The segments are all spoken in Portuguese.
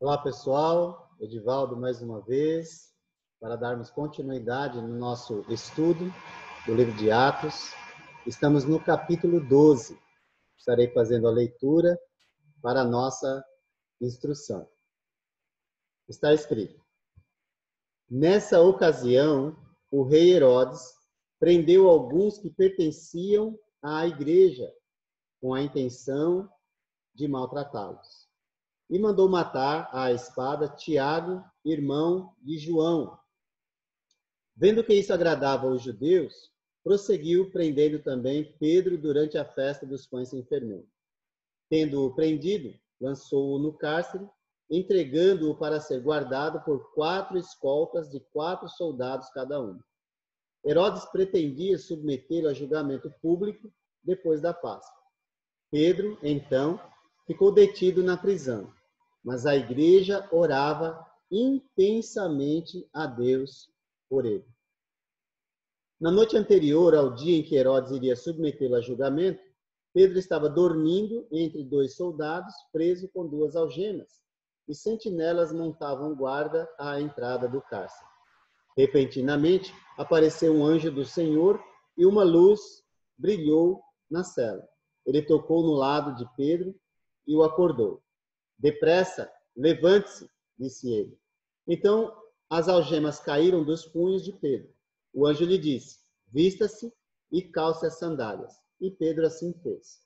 Olá, pessoal. Edivaldo mais uma vez, para darmos continuidade no nosso estudo do livro de Atos. Estamos no capítulo 12. Estarei fazendo a leitura para a nossa instrução. Está escrito: Nessa ocasião, o rei Herodes prendeu alguns que pertenciam à igreja, com a intenção de maltratá-los. E mandou matar à espada Tiago, irmão de João. Vendo que isso agradava aos judeus, prosseguiu prendendo também Pedro durante a festa dos pães sem fermento. Tendo-o prendido, lançou-o no cárcere, entregando-o para ser guardado por 4 escoltas de 4 soldados cada um. Herodes pretendia submetê-lo a julgamento público depois da Páscoa. Pedro, então, ficou detido na prisão, mas a igreja orava intensamente a Deus por ele. Na noite anterior ao dia em que Herodes iria submetê-lo a julgamento, Pedro estava dormindo entre 2 soldados, preso com 2 algemas, e sentinelas montavam guarda à entrada do cárcere. Repentinamente, apareceu um anjo do Senhor e uma luz brilhou na cela. Ele tocou no lado de Pedro e o acordou. Depressa, levante-se, disse ele. Então, as algemas caíram dos punhos de Pedro. O anjo lhe disse: vista-se e calce as sandálias. E Pedro assim fez.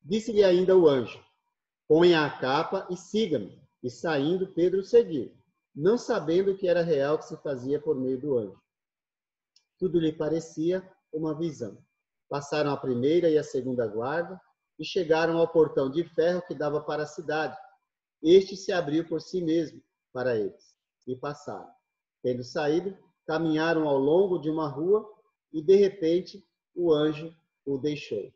Disse-lhe ainda o anjo: ponha a capa e siga-me. E saindo, Pedro o seguiu, não sabendo que era real que se fazia por meio do anjo. Tudo lhe parecia uma visão. Passaram a primeira e a segunda guarda e chegaram ao portão de ferro que dava para a cidade. Este se abriu por si mesmo para eles e passaram. Tendo saído, caminharam ao longo de uma rua e, de repente, o anjo o deixou.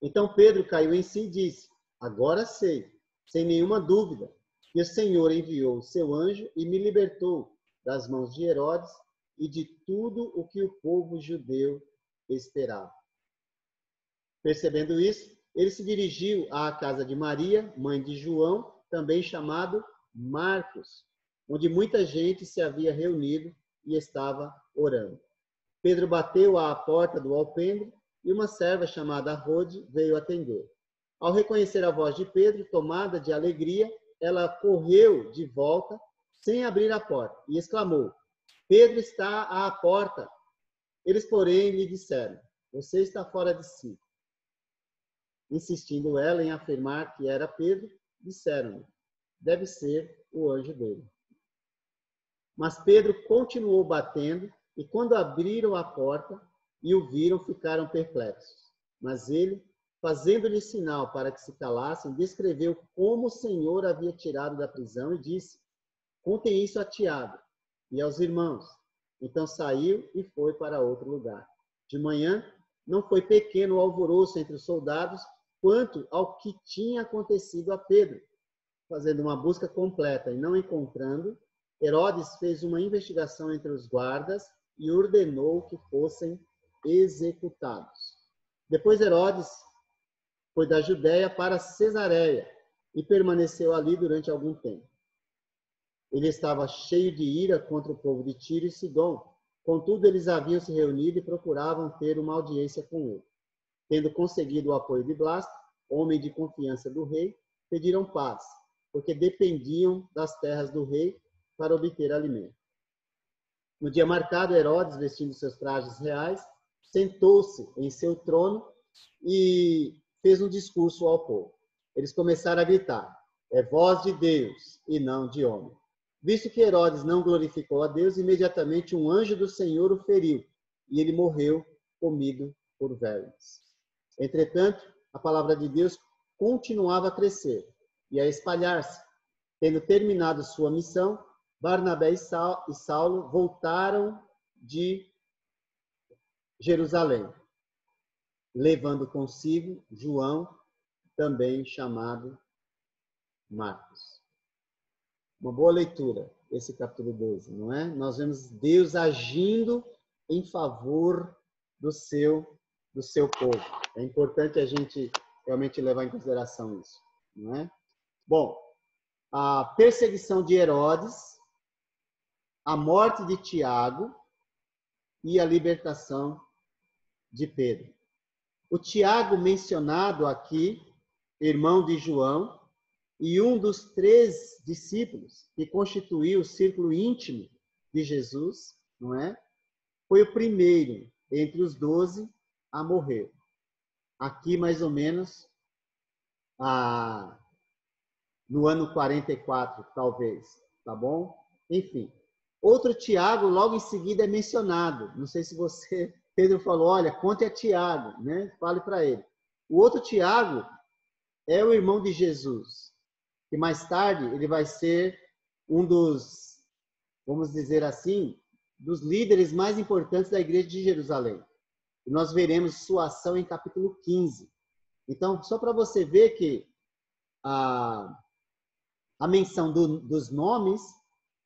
Então Pedro caiu em si e disse: agora sei, sem nenhuma dúvida, que o Senhor enviou o seu anjo e me libertou das mãos de Herodes e de tudo o que o povo judeu esperava. Percebendo isso, ele se dirigiu à casa de Maria, mãe de João, também chamado Marcos, onde muita gente se havia reunido e estava orando. Pedro bateu à porta do alpendre e uma serva chamada Rode veio atender. Ao reconhecer a voz de Pedro, tomada de alegria, ela correu de volta, sem abrir a porta, e exclamou: Pedro está à porta. Eles, porém, lhe disseram: você está fora de si. Insistindo ela em afirmar que era Pedro, disseram-lhe: deve ser o anjo dele. Mas Pedro continuou batendo, e quando abriram a porta e o viram, ficaram perplexos. Mas ele, fazendo-lhe sinal para que se calassem, descreveu como o Senhor havia tirado da prisão e disse: contem isso a Tiago e aos irmãos. Então saiu e foi para outro lugar. De manhã, não foi pequeno o alvoroço entre os soldados quanto ao que tinha acontecido a Pedro. Fazendo uma busca completa e não encontrando, Herodes fez uma investigação entre os guardas e ordenou que fossem executados. Depois Herodes foi da Judéia para Cesareia e permaneceu ali durante algum tempo. Ele estava cheio de ira contra o povo de Tiro e Sidom. Contudo, eles haviam se reunido e procuravam ter uma audiência com ele. Tendo conseguido o apoio de Blasto, homem de confiança do rei, pediram paz, porque dependiam das terras do rei para obter alimento. No dia marcado, Herodes, vestindo seus trajes reais, sentou-se em seu trono e fez um discurso ao povo. Eles começaram a gritar: é voz de Deus e não de homem. Visto que Herodes não glorificou a Deus, imediatamente um anjo do Senhor o feriu, e ele morreu comido por vermes. Entretanto, a palavra de Deus continuava a crescer e a espalhar-se. Tendo terminado sua missão, Barnabé e Saulo voltaram de Jerusalém, levando consigo João, também chamado Marcos. Uma boa leitura, esse capítulo 12, não é? Nós vemos Deus agindo em favor do seu povo. É importante a gente realmente levar em consideração isso, não é? Bom, a perseguição de Herodes, a morte de Tiago e a libertação de Pedro. O Tiago mencionado aqui, irmão de João, e um dos 3 discípulos que constituiu o círculo íntimo de Jesus, não é? Foi o primeiro entre os 12 a morrer. Aqui, mais ou menos, no ano 44, talvez, tá bom? Enfim. Outro Tiago, logo em seguida, é mencionado. Não sei se você, Pedro falou, olha, conte a Tiago, né? Fale para ele. O outro Tiago é o irmão de Jesus, que mais tarde ele vai ser um dos, vamos dizer assim, dos líderes mais importantes da igreja de Jerusalém. E nós veremos sua ação em capítulo 15. Então, só para você ver que a menção dos nomes,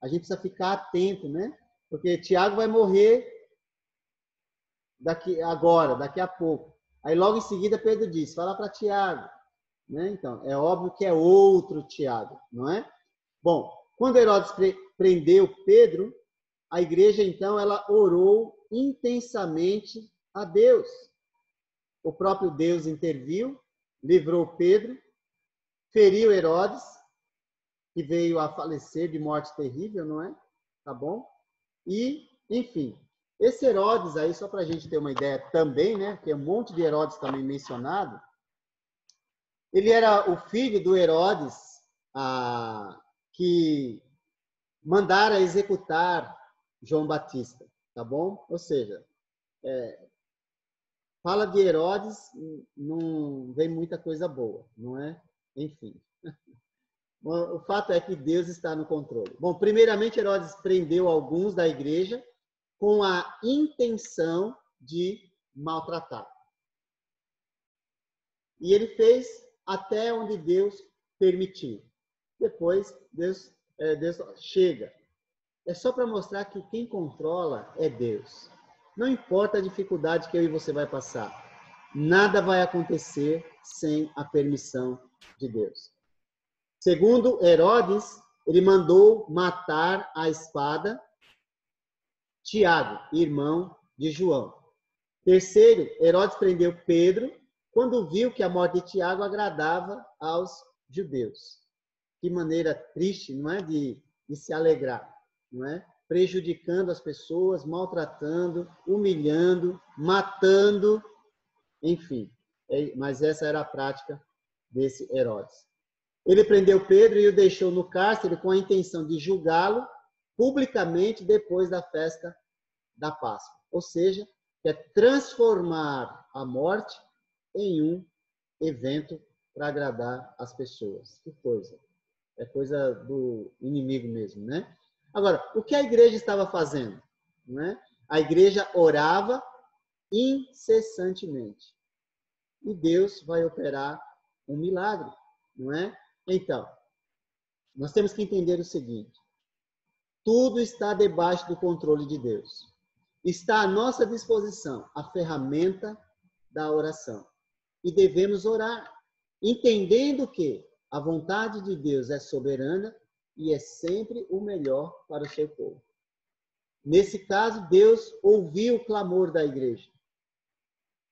a gente precisa ficar atento, né? Porque Tiago vai morrer daqui a pouco. Aí logo em seguida Pedro diz, fala para Tiago, né? Então, é óbvio que é outro Tiago, não é? Bom, quando Herodes prendeu Pedro, a igreja então ela orou intensamente a Deus. O próprio Deus interviu, livrou Pedro, feriu Herodes, que veio a falecer de morte terrível, não é? Tá bom? E, enfim, esse Herodes aí, só para a gente ter uma ideia também, né? Porque é um monte de Herodes também mencionado. Ele era o filho do Herodes que mandara executar João Batista, tá bom? Ou seja, fala de Herodes, não vem muita coisa boa, não é? Enfim. O fato é que Deus está no controle. Bom, primeiramente, Herodes prendeu alguns da igreja com a intenção de maltratar. E ele fez até onde Deus permitiu. Depois, Deus chega. É só para mostrar que quem controla é Deus. Não importa a dificuldade que eu e você vai passar. Nada vai acontecer sem a permissão de Deus. Segundo Herodes, ele mandou matar à espada Tiago, irmão de João. Terceiro, Herodes prendeu Pedro quando viu que a morte de Tiago agradava aos judeus. Que maneira triste, não é, de se alegrar, não é? Prejudicando as pessoas, maltratando, humilhando, matando, enfim. Mas essa era a prática desse Herodes. Ele prendeu Pedro e o deixou no cárcere com a intenção de julgá-lo publicamente depois da festa da Páscoa. Ou seja, é transformar a morte em um evento para agradar as pessoas. Que coisa. É coisa do inimigo mesmo, né? Agora, o que a igreja estava fazendo? Né? A igreja orava incessantemente. E Deus vai operar um milagre, não é? Então, nós temos que entender o seguinte: tudo está debaixo do controle de Deus. Está à nossa disposição a ferramenta da oração. E devemos orar, entendendo que a vontade de Deus é soberana e é sempre o melhor para o seu povo. Nesse caso, Deus ouviu o clamor da igreja.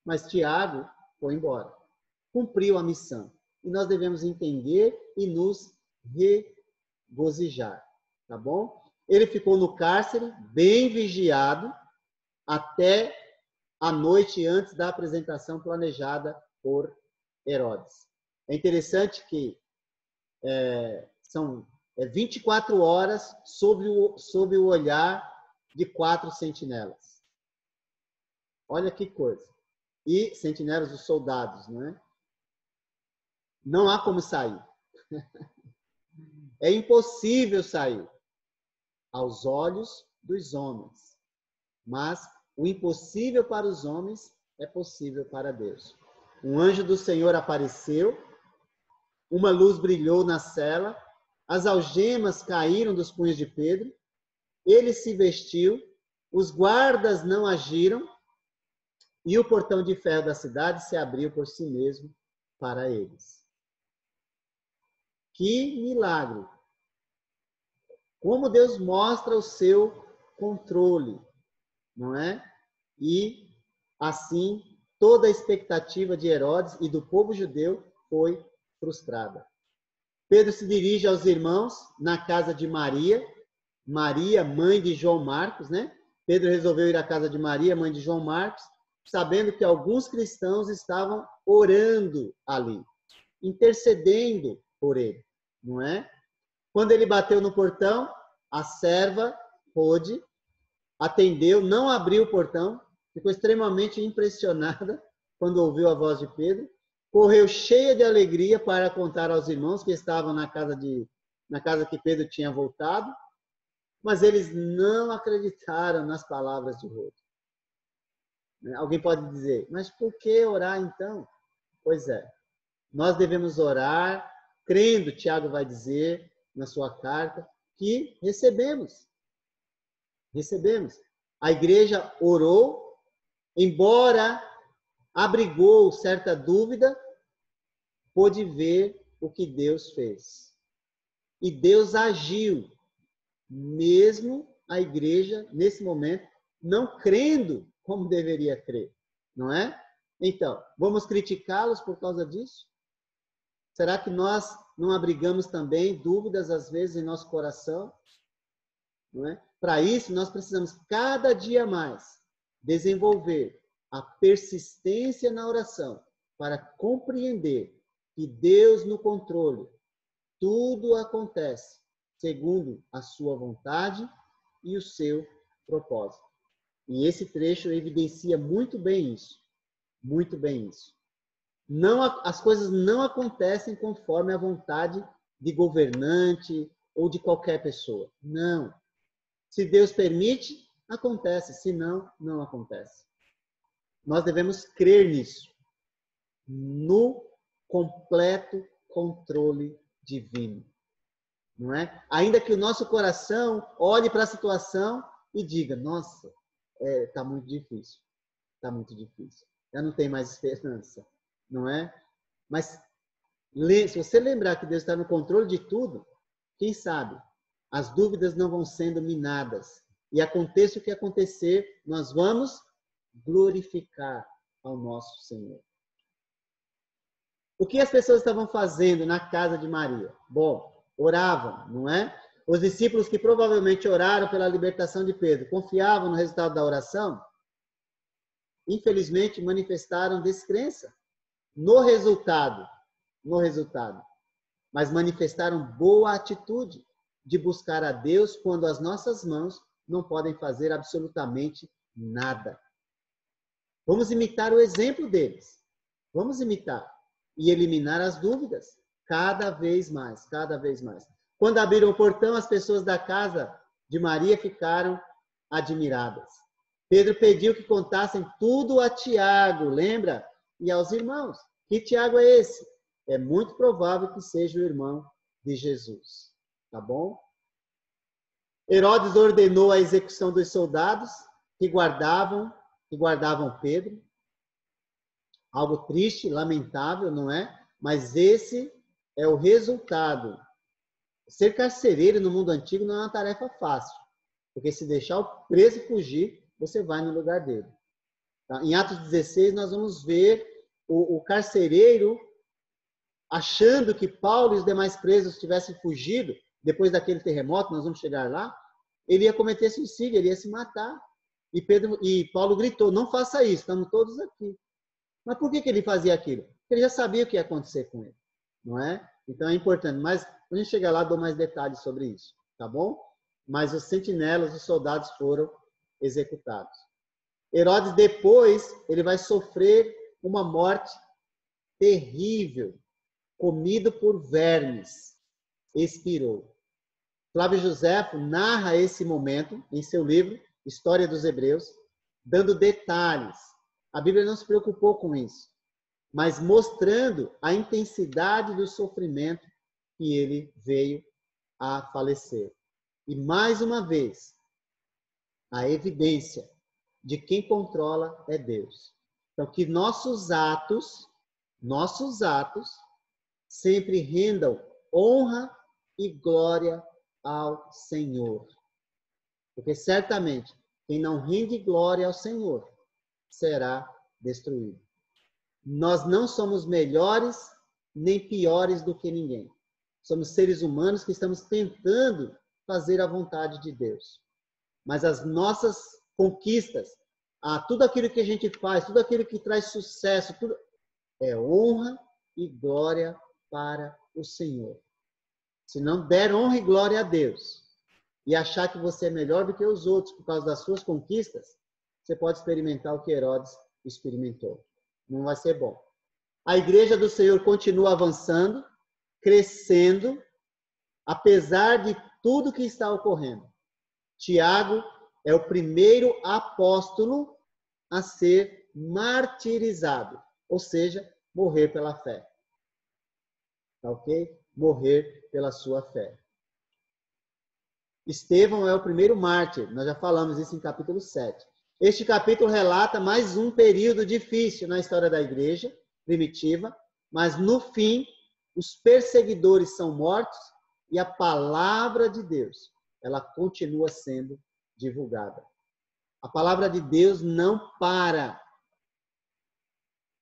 Mas Tiago foi embora. Cumpriu a missão. E nós devemos entender e nos regozijar. Tá bom? Ele ficou no cárcere, bem vigiado, até a noite antes da apresentação planejada por Herodes. É interessante que são 24 horas sob o olhar de 4 sentinelas. Olha que coisa. E sentinelas, os soldados, não é? Não há como sair. É impossível sair aos olhos dos homens. Mas o impossível para os homens é possível para Deus. Um anjo do Senhor apareceu, uma luz brilhou na cela, as algemas caíram dos punhos de Pedro, ele se vestiu, os guardas não agiram, e o portão de ferro da cidade se abriu por si mesmo para eles. Que milagre! Como Deus mostra o seu controle, não é? E assim toda a expectativa de Herodes e do povo judeu foi frustrada. Pedro se dirige aos irmãos na casa de Maria, mãe de João Marcos, né? Pedro resolveu ir à casa de Maria, mãe de João Marcos, sabendo que alguns cristãos estavam orando ali, intercedendo por ele, não é? Quando ele bateu no portão, a serva pôde, atendeu, não abriu o portão, ficou extremamente impressionada quando ouviu a voz de Pedro, correu cheia de alegria para contar aos irmãos que estavam na casa que Pedro tinha voltado, mas eles não acreditaram nas palavras de Rode. Alguém pode dizer, mas por que orar então? Pois é, nós devemos orar, crendo, Tiago vai dizer na sua carta, que recebemos. A igreja orou, embora abrigou certa dúvida, pôde ver o que Deus fez. E Deus agiu, mesmo a igreja, nesse momento, não crendo como deveria crer, não é? Então, vamos criticá-los por causa disso? Será que nós não abrigamos também dúvidas, às vezes, em nosso coração? Não é? Para isso, nós precisamos cada dia mais desenvolver a persistência na oração para compreender que Deus no controle, tudo acontece segundo a sua vontade e o seu propósito. E esse trecho evidencia muito bem isso. Muito bem isso. Não, as coisas não acontecem conforme a vontade de governante ou de qualquer pessoa. Não. Se Deus permite, acontece. Se não, não acontece. Nós devemos crer nisso. No completo controle divino. Não é? Ainda que o nosso coração olhe para a situação e diga, nossa, está muito difícil. Está muito difícil. Eu não tenho mais esperança. Não é? Mas se você lembrar que Deus está no controle de tudo, quem sabe as dúvidas não vão sendo minadas. E aconteça o que acontecer, nós vamos glorificar ao nosso Senhor. O que as pessoas estavam fazendo na casa de Maria? Bom, oravam, não é? Os discípulos que provavelmente oraram pela libertação de Pedro, confiavam no resultado da oração? Infelizmente, manifestaram descrença no resultado, mas manifestaram boa atitude de buscar a Deus quando as nossas mãos não podem fazer absolutamente nada. Vamos imitar o exemplo deles. Vamos imitar e eliminar as dúvidas cada vez mais, cada vez mais. Quando abriram o portão, as pessoas da casa de Maria ficaram admiradas. Pedro pediu que contassem tudo a Tiago, lembra? E aos irmãos. Que Tiago é esse? É muito provável que seja o irmão de Jesus. Tá bom? Herodes ordenou a execução dos soldados que guardavam Pedro. Algo triste, lamentável, não é? Mas esse é o resultado. Ser carcereiro no mundo antigo não é uma tarefa fácil. Porque se deixar o preso fugir, você vai no lugar dele. Tá? Em Atos 16, nós vamos ver o carcereiro achando que Paulo e os demais presos tivessem fugido depois daquele terremoto, nós vamos chegar lá, ele ia cometer suicídio, ele ia se matar. E Paulo gritou, não faça isso, estamos todos aqui. Mas por que ele fazia aquilo? Porque ele já sabia o que ia acontecer com ele, não é? Então é importante, mas quando a gente chegar lá, dou mais detalhes sobre isso, tá bom? Mas os sentinelas, os soldados foram executados. Herodes depois, ele vai sofrer uma morte terrível, comido por vermes, expirou. Flávio Josefo narra esse momento em seu livro, História dos Hebreus, dando detalhes. A Bíblia não se preocupou com isso, mas mostrando a intensidade do sofrimento que ele veio a falecer. E mais uma vez, a evidência de quem controla é Deus. Então, que nossos atos sempre rendam honra e glória ao Senhor. Porque certamente quem não rende glória ao Senhor será destruído. Nós não somos melhores nem piores do que ninguém. Somos seres humanos que estamos tentando fazer a vontade de Deus. Mas as nossas conquistas, tudo aquilo que a gente faz, tudo aquilo que traz sucesso, tudo é honra e glória para o Senhor. Se não der honra e glória a Deus e achar que você é melhor do que os outros por causa das suas conquistas, você pode experimentar o que Herodes experimentou. Não vai ser bom. A igreja do Senhor continua avançando, crescendo, apesar de tudo que está ocorrendo. Tiago é o primeiro apóstolo a ser martirizado, ou seja, morrer pela fé. Tá ok? Morrer pela sua fé. Estevão é o primeiro mártir, nós já falamos isso em capítulo 7. Este capítulo relata mais um período difícil na história da igreja primitiva, mas no fim, os perseguidores são mortos e a palavra de Deus, ela continua sendo divulgada. A palavra de Deus não para.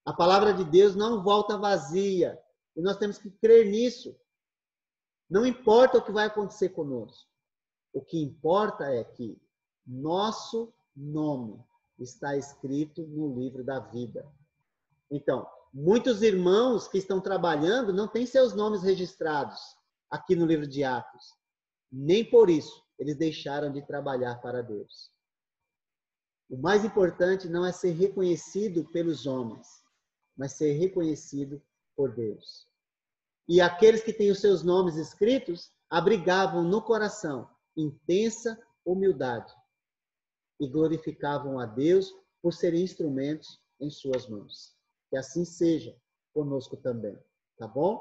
A palavra de Deus não volta vazia. E nós temos que crer nisso. Não importa o que vai acontecer conosco. O que importa é que nosso nome está escrito no livro da vida. Então, muitos irmãos que estão trabalhando não têm seus nomes registrados aqui no livro de Atos. Nem por isso eles deixaram de trabalhar para Deus. O mais importante não é ser reconhecido pelos homens, mas ser reconhecido por Deus. E aqueles que têm os seus nomes escritos abrigavam no coração intensa humildade e glorificavam a Deus por serem instrumentos em suas mãos. Que assim seja conosco também, tá bom?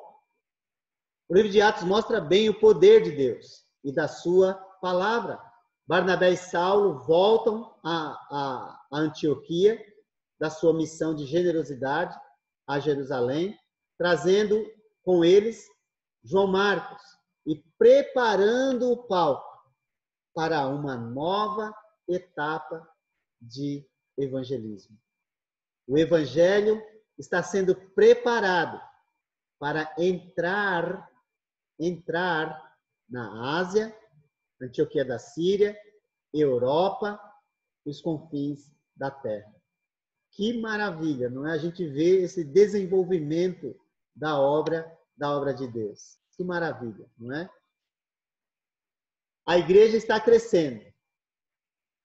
O livro de Atos mostra bem o poder de Deus e da sua palavra. Barnabé e Saulo voltam a Antioquia, da sua missão de generosidade a Jerusalém, trazendo com eles João Marcos e preparando o palco para uma nova etapa de evangelismo. O evangelho está sendo preparado para entrar na Ásia, Antioquia da Síria, Europa e os confins da terra. Que maravilha, não é? A gente vê esse desenvolvimento da obra de Deus. Que maravilha, não é? A igreja está crescendo.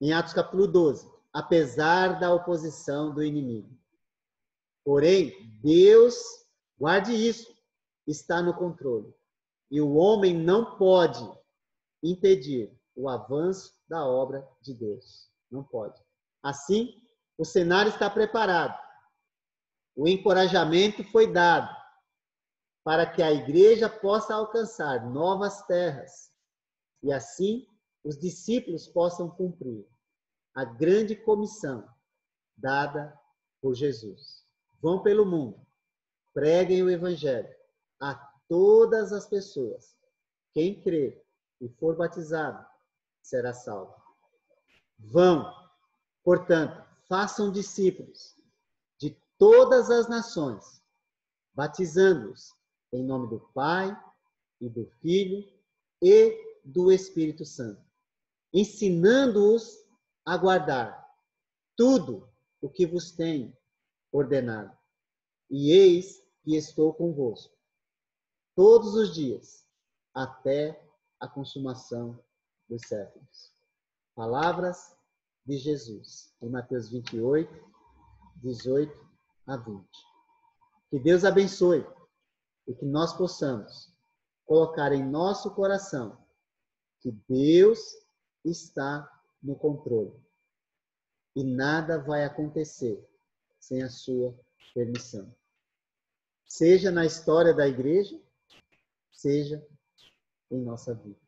Em Atos capítulo 12, apesar da oposição do inimigo. Porém, Deus, guarde isso, está no controle. E o homem não pode impedir o avanço da obra de Deus. Não pode. Assim, o cenário está preparado. O encorajamento foi dado para que a igreja possa alcançar novas terras. E assim, os discípulos possam cumprir a grande comissão dada por Jesus. Vão pelo mundo, preguem o evangelho a todas as pessoas. Quem crer e for batizado será salvo. Vão, portanto, façam discípulos de todas as nações, batizando-os em nome do Pai e do Filho e do Espírito Santo, ensinando-os a guardar tudo o que vos tenho ordenado. E eis que estou convosco todos os dias, até a consumação dos séculos. Palavras de Jesus, em Mateus 28, 18 a 20. Que Deus abençoe e que nós possamos colocar em nosso coração que Deus está no controle e nada vai acontecer sem a sua permissão. Seja na história da igreja, seja em nossa vida.